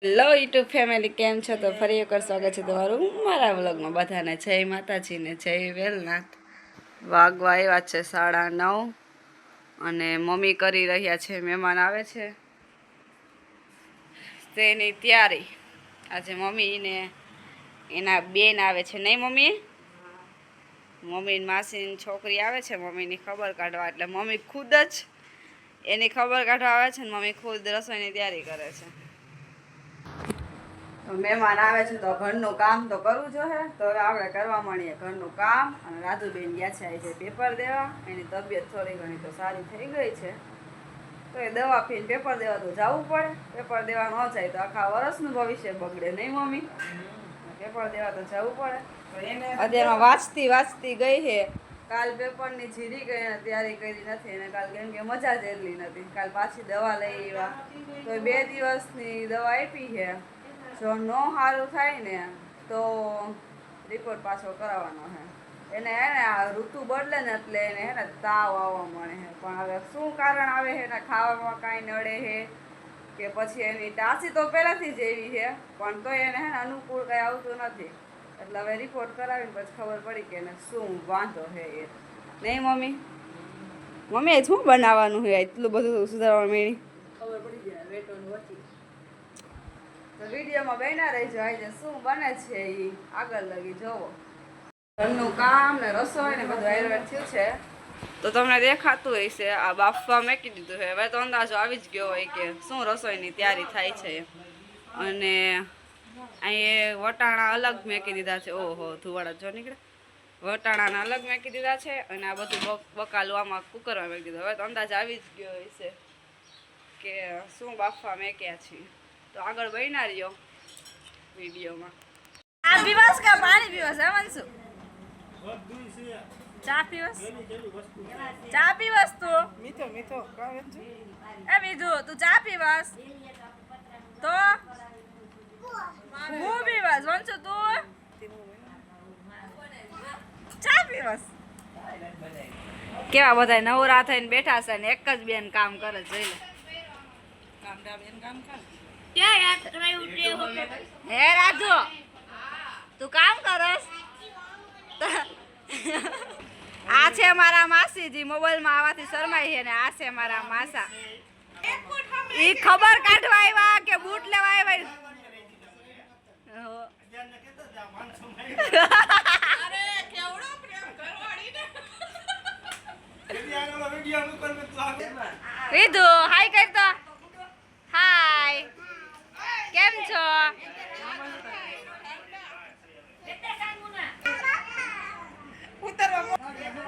Hello YouTube family, કેમ છો? તો ફરી એકવાર સ્વાગત છે તમારું મારા વ્લોગમાં. બધાને જય માતાજીને જય વેલનાથ. વાગવા આવ્યા છે 9:30 અને મમ્મી કરી રહ્યા છે, મહેમાન આવે છે તેની તૈયારી. આજે મમ્મીને એના બેન આવે છે, નહીં મમ્મી? મમ્મી માસીની છોકરી આવે છે મમ્મીની ખબર કાઢવા, એટલે મમ્મી ખુદ જ એની ખબર કાઢવા આવે છે ને મમ્મી ખુદ રસોઈની તૈયારી કરે છે. મહેમાન આવે છે તો ઘરનું કામ તો કરવું જોઈએ. તો હવે આપણે કરવા માંડીએ ઘરનું કામ. અને રાજુબેન ગયા છે આજે પેપર દેવા. એની તબિયત થોડી ઘણી તો સારી થઈ ગઈ છે, તો એ દવા પીને પેપર દેવા તો જવું પડે. પેપર દેવા ન જાય તો આખા વર્ષનું ભવિષ્ય બગડે, નહીં મમ્મી? પેપર દેવા તો જવું પડે. અત્યારમાં વાંચતી ગઈ છે. કાલ પેપરની જીરી ગઈ અને તૈયારી કરી નથી, અને કાલ કેમ કે મજા જ એટલી નથી. કાલ પાછી દવા લઈ આવ્યા તો 2 દિવસની દવા આપી છે. જો ન સારું થાય ને તો રિપોર્ટ પાછો કરાવવાનો છે. એને આ ઋતુ બદલે ને એટલે એને હે ને તાવ આવવા મળે છે. પણ હવે શું કારણ આવે છે ને? ખાવામાં કાંઈ નડે છે કે પછી એની ટાંસી તો પહેલાંથી જ એવી છે, પણ તો એને હે ને અનુકૂળ કંઈ આવતું નથી. એટલે હવે રિપોર્ટ કરાવીને પછી ખબર પડી કે એને શું વાંધો છે એ, નહીં મમ્મી? મમ્મી શું બનાવવાનું છે? એટલું બધું સુધારવા મેળી ખબર પડી જાય વેટોનું વચ્ચી. તો વિડીયોમાં બન્યા રહેજો. આજે શું બને છે એ આગળ લગી જોવો. ઘરનું કામ ને રસોઈ ને બધું આયુર્વેદ થયું છે તો તમને દેખાતું હશે. આ બાફવા મૂકી દીધું છે. હવે તો અંદાજો આવી જ ગયો હોય કે શું રસોઈની તૈયારી થાય છે. અને અહીં વટાણા અલગ મેકી દીધા છે. ઓહો, ધુવાડા જો નીકળે. વટાણાના અલગ મેકી દીધા છે અને આ બધું બકાલું આમાં કુકરમાં મેકી દીધું. હવે તો અંદાજ આવી જ ગયો હશે કે શું બાફવા મેક્યા છે. તો આગળ બન્યા રહ્યો વિડીયોમાં. આ પીવાસ કે પાણી પીવાસ? હે ચા પીવાસ? ચા પીવાસ તું? મીઠો મીઠો એ બીજું તું ચા પીવાસ તો હું પીવાસ? વંશુ તું ચા પીવાસ? કેવા બધા નવરા થઈને બેઠા છે ને એક જ બેન કામ કરે. જોઈ લે. હે રાજુ, તું કામ કરસ? આ છે મારા માસીજી, મોબાઈલમાં આવવાથી શરમાઈ છે. ને આ છે મારા માસા. ઈ ખબર કાઢવા આવ્યા કે બૂટ લેવા આવ્યા? રીધુ હાય કરતો. હાય, કેમ છો?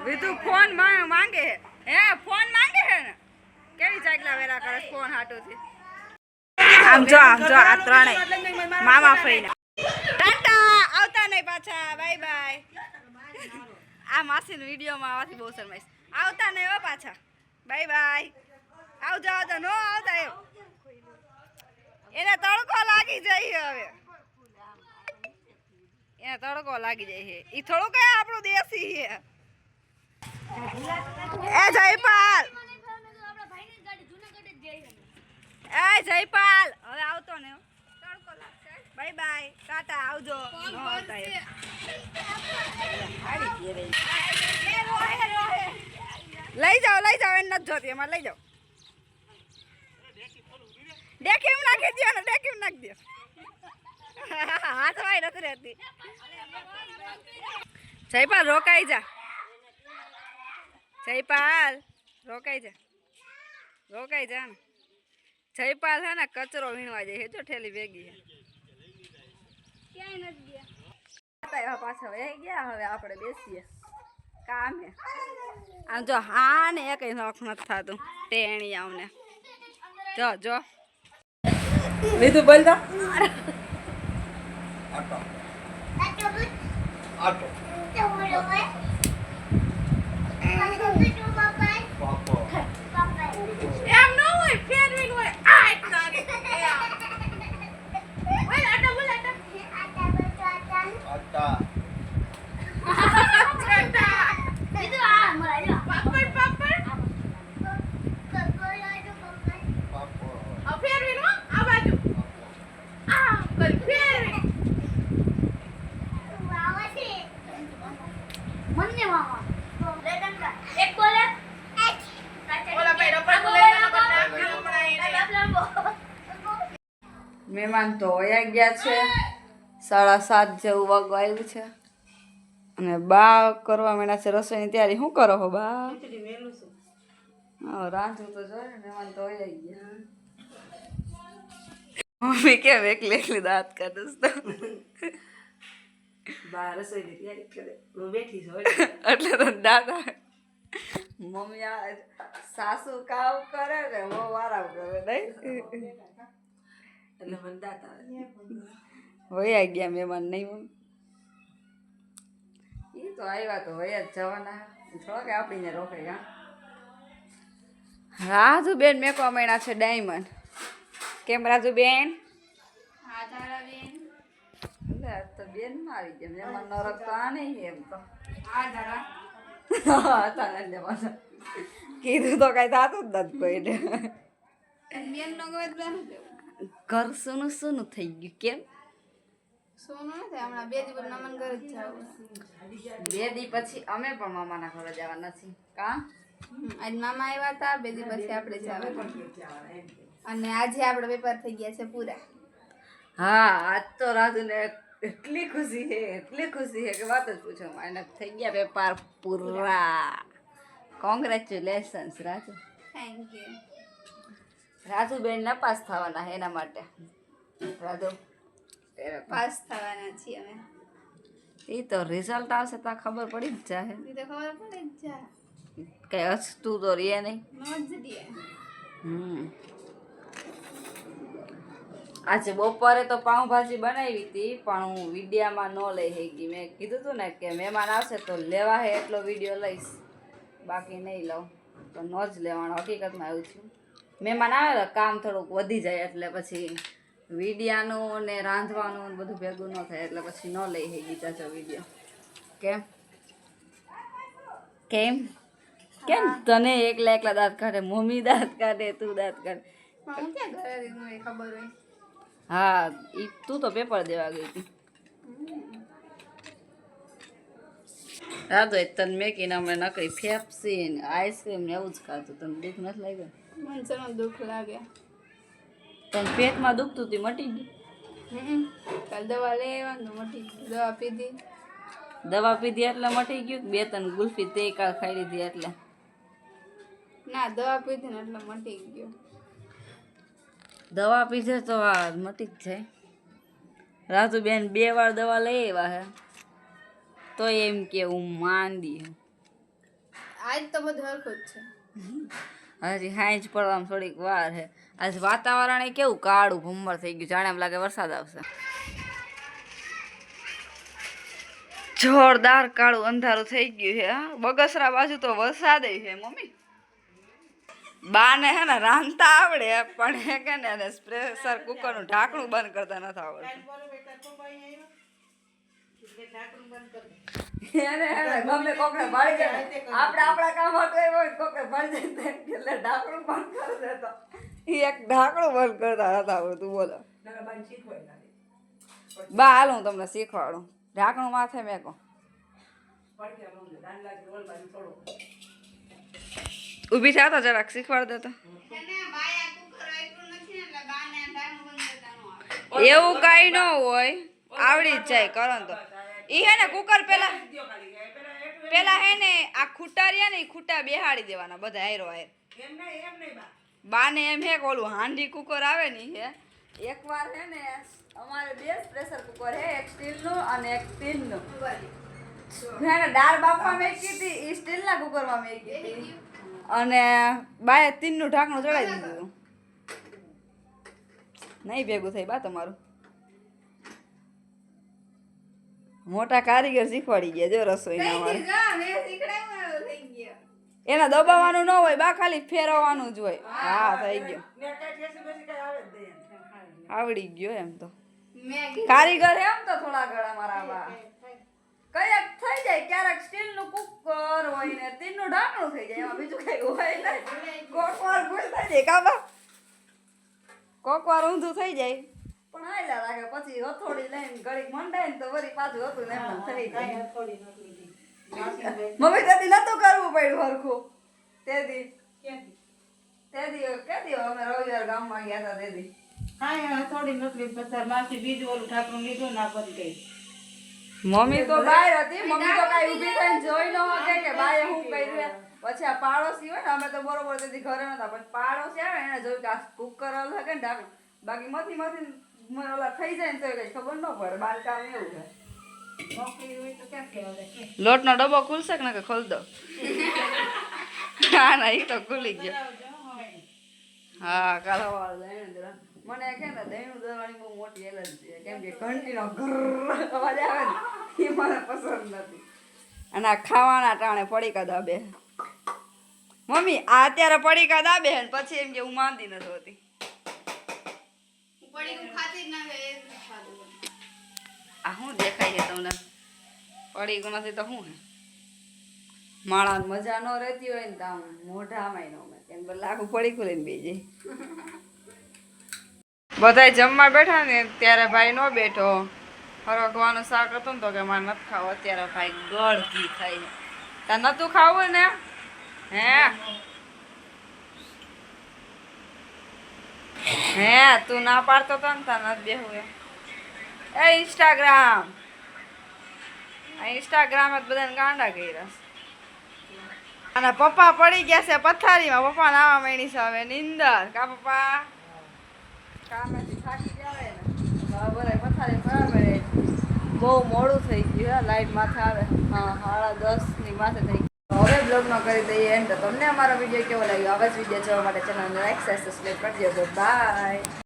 રીધુ ફોન માંગે. હે ફોન માંગે હે ને? કેવી ચાકલા વેરા કરે ફોન હાટુથી? આમ જો આ ત્રણેય મામા ફઈના. ટાટા, આવતા નહીં પાછા. Bye bye. આ માસીનો વિડીયોમાં આવવાથી બહુ શરમાઈશ. આવતા નહીં હો પાછા. Bye bye. આવજો આવતા નો આવતા એમ. એને તડકો લાગી જાય હવે. એને તડકો લાગી જાય છે. ઈ થોડું કઈ આપણું દેશી છે. એ જયપાલ, એ જયપાલ, હવે આવતો ને. તડકો લાગશે. બાય બાય, ટાટા, આવજો. નો આવતા એમ. લઈ જાઓ એને નથી જોતી. એમાં લઈ જાઓ. ડેકીમ નાખી દો ને, ડેકીમ નાખી દો. હાથ વાય નથી રહેતી. જયપાલ રોકાઈ જા. જયપાલ રોકાઈ જા. રોકાઈ જા ને. જયપાલ છે ને કચરો વીણવા જાય. જો ઠેલી ભેગી છે. ક્યાંય નથી ગયા. પાછા વહી ગયા. હવે આપણે બેસીએ કામ હે. આમ જો હા ને એ કઈ નોખ નથી થતું. ટેણી આવને જો જો લીધું બોલતો. એમ ન હોય, ફેરવીન હોય. મહેમાન તો વયા ગયા છે, 7:30 જેવું વાગવા આવ્યું છે અને બા કરવા માંડ્યા છે રસોઈની તૈયારી. શું કરો છો બા? રાંધવું તો જોઈએ, મહેમાન તો વયા ગયા. મમ્મી કેમ એકલી એકલી દાંત કાઢીશ તો બા રસોઈની તૈયારી કરે, હું બેઠી છું એટલે તો દાદા મમ્મી આ સાસુ કામ કરે ને બહુ આરામ કરે નહીં એટલે મને દાંત આવે. વયા ગયા મહેમાન નહીં મમ્મી એ તો આવ્યા તો વયા જ જવાના થોડા કે આપણીને રોકે કા. રાજુબેન મેકવા માંડ્યા છે ડાયમંડ. કેમ રાજુબેન? તો બેન મારી ગયા મહેમાન નો રખ તો આ નહીં એમ તો કીધું તો કઈ થતું જ નથી કોઈને. ઘર સોનું સોનું થઈ ગયું. કેમ? 2 દી પછી અમે પણ મામાના ઘરે જવાના છીએ. કા આજ મામા આવ્યા હતા, 2 દી પછી આપણે જવાનું. અને આજે આપણા પેપર થઈ ગયા છે પૂરા. હા આજ તો રાજુને એટલી ખુશી છે કે વાત જ પૂછો. એને થઈ ગયા પેપર પૂરા. Congratulations Raju. Thank you. Rajuben ના પાસ થવાના છે એના માટે. રાજુ પાસ થવાના છીએ અમે. એ તો રિઝલ્ટ આવશે તો ખબર પડી જ જાય. એ તો ખબર પડે જ જા. કઈ હસતું તો રે નહીં. મોજ રે. આજે બપોરે તો પાઉંભાજી બનાવી હતી પણ હું વિડીયામાં ન લઈ શકી. મેં કીધું હતું ને કે મહેમાન આવશે તો લેવા હે એટલો વિડીયો લઈશ, બાકી નહીં લઉં તો ન જ લેવાનો. હકીકતમાં એવું થયું, મહેમાન આવે તો કામ થોડુંક વધી જાય એટલે પછી વિડીયાનું ને રાંધવાનું બધું ભેગું ન થાય એટલે પછી ન લઈ શકી ચાચો વિડીયો. કેમ કેમ કેમ તને એકલા દાંત કાઢે, મમ્મી દાંત કાઢે, તું દાંત કાઢે. પણ હું ક્યાં ઘરે હતી મને ખબર હોય. હા તું તો પેપર દેવા ગઈ હતી. રાતો તને મેકીને અમે નકરી ફેફસી ને આઈસ્ક્રીમ ને એવું જ ખાતું. તને દુઃખ નથી લાગ્યું? મને ચલો દુઃખ લાગે. તને પેટમાં દુખતું હતી મટી ગયું? કાલ દવા લઈ આવ્યા મટી ગઈ. દવા પીધી. દવા પીધી એટલે મટી ગયું? 2-3 ગુલ્ફી તે કાલ ખાઈ લીધી એટલે? ના દવા પીધી ને એટલે મટી ગયો. દવા પીધે તો આ મટી જ જાય. રાજુબેન 2 વાર દવા લઈ આવ્યા હે તો એમ કે હું માંદી. આજ તો બધું હરખું જ છે. હજી હાંજ પડવામાં થોડીક વાર છે. આજ વાતાવરણ એ કેવું કાળું ભમર થઈ ગયું, જાણે એમ લાગે વરસાદ આવશે. જોરદાર કાળું અંધારું થઈ ગયું છે. બગસરા બાજુ તો વરસાદ છે મમ્મી. બાને હે ને રાંધતા આવડે પણ હે કે ને પ્રેશર કુકરનું ઢાંકણું બંધ કરતા નથી આવડતું. ગમે કોકને ભળી જાય આપણે આપણા કામ હતું હોય કોકે ભળી જાય એટલે ઢાંકણું બંધ કરી દેતો. એ એક ઢાંકણું બંધ કરતા હતા આવડતું. બોલો બા હાલ હું તમને શીખવાડું. ઢાંકણું માથે મેકો. ઊભી થા તો જરાક શીખવાડ દેતો. એવું કઈ ન હોય, આવડી જ જાય કરો તો. ઈ હે ને કુકર પેલા હે ને આ ખૂટા રહ્યા ને, ખૂટા બેહાડી દેવાના બધા હાયરો હાયર. બાને એમ હે કે ઓલું હાંડી કુકર આવે ને હે એકવાર હે ને અમારે 2 પ્રેશર કુકર હે, એક સ્ટીલનું અને એક ટીનનું. હે ને દાળ બાફવા મેકી હતી ઈ સ્ટીલના કુકરમાં મેકી હતી અને બાએ ટીનનું ઢાંકણું ચડાવી દીધું. નહીં ભેગું થઈ બા તમારું. મોટા કારીગર શીખવાડી ગયા જો રસોઈના વાળા. એના દબાવવાનું ન હોય બા, ખાલી ફેરવવાનું જ હોય. હા થઈ ગયો, આવડી ગયો એમ તો. કારીગર એમ તો થોડા ઘણા મારા બા. કયાક થઈ જાય ક્યારેક સ્ટીલનું કુકર હોય ને તીનનું ઢાંકણું થઈ જાય, એમાં બીજું કઈ હોય નહીં. કોકવાર ભૂલ થઈ જાય કાબા, કોકવાર ઊંધું થઈ જાય પણ હાલ્યા લાગે. પછી હથોડી લઈને ઘડીક મંડાય ને તો વળી પાછું હતું ને એમ થઈ જાય. મમ્મી તેથી નતું કરવું પડ્યું હરખું. તેથી અમે રવિવાર ગામમાં ગયા હતા તેથી કાંઈ થોડી નકલી પથ્થર માસી બીજું ઓલું ઠાકરું લીધું ના બંધ ગઈ. મમ્મી તો બહાર હતી, મમ્મી તો કાંઈ ઊભી થઈને જોઈ ન શકે કે બાએ શું કર્યું. પછી આ પાડોશી હોય ને, અમે તો બરોબર તેથી ઘરે નતા, પછી પાડોશી આવે ને એને જોયું કે આ કુકર અલગ હે ને ઢાંકણું. બાકી મથી ઓલા થઈ જાય ને તો કઈ ખબર ન પડે. બાલકામ એવું છે. નોકરી હોય તો ક્યાં કહેવાય કે લોટનો ડબ્બો ખુલશે કે ના ખોલ દો. હા ના એ તો ખુલી ગયો. કરાવજો હવે. હા કાળાવાળો દહીં જરા મને કે ને દહીં દળવાની બહુ મોટી એલર્જી છે, કેમ કે ઘંટીનો ઘર અવાજ આવે ને એ મને પસંદ નથી. અને આ ખાવાના ટાણે પડીકા દાબે. મમ્મી આ અત્યારે પડીકા દાબે ને પછી એમ કે હું માંદી નથી હોતી. આ શું દેખાય છે તમને? પડીકું નથી તો શું હે? માણસ મજા ન રહેતી હોય ને તો આમ મોઢામાં ન હોય કેમ લાગુ પડીકું લઈને બેસી જાય. બધાય જમવા બેઠા ને ત્યારે ભાઈ નો બેઠો. ફરકવાનું શાક હતું ને તો કે મારે નથી ખાવું. અત્યારે ભાઈ ગળ ઘી ખાય છે. તાર નતું ખાવું ને? હે તું ના પાડતો તો ને તાર નથી બેહવું એમ. એ ઇન્સ્ટાગ્રામ જ બધાને ગાંડા કર્યા. અને પપ્પા પડી ગયા છે પથારીમાં. પપ્પા નાવા માંડી છે હવે નિંદર. કા પપ્પા કામેથી થાકી જાય ને બરાબર પથારી બરાબર. બહુ મોડું થઈ ગયું. લાઈટ માથે આવે. હા 10:30 માથે થઈ ગયું. હવે બ્લોગમાં કરી દઈએ એન્ડ. તમને અમારો વિડીયો કેવો લાગ્યો? આવા જ વિડીયો જોવા માટે ચેનલને લાઈક સબસ્ક્રાઇબ કરજો. બાય.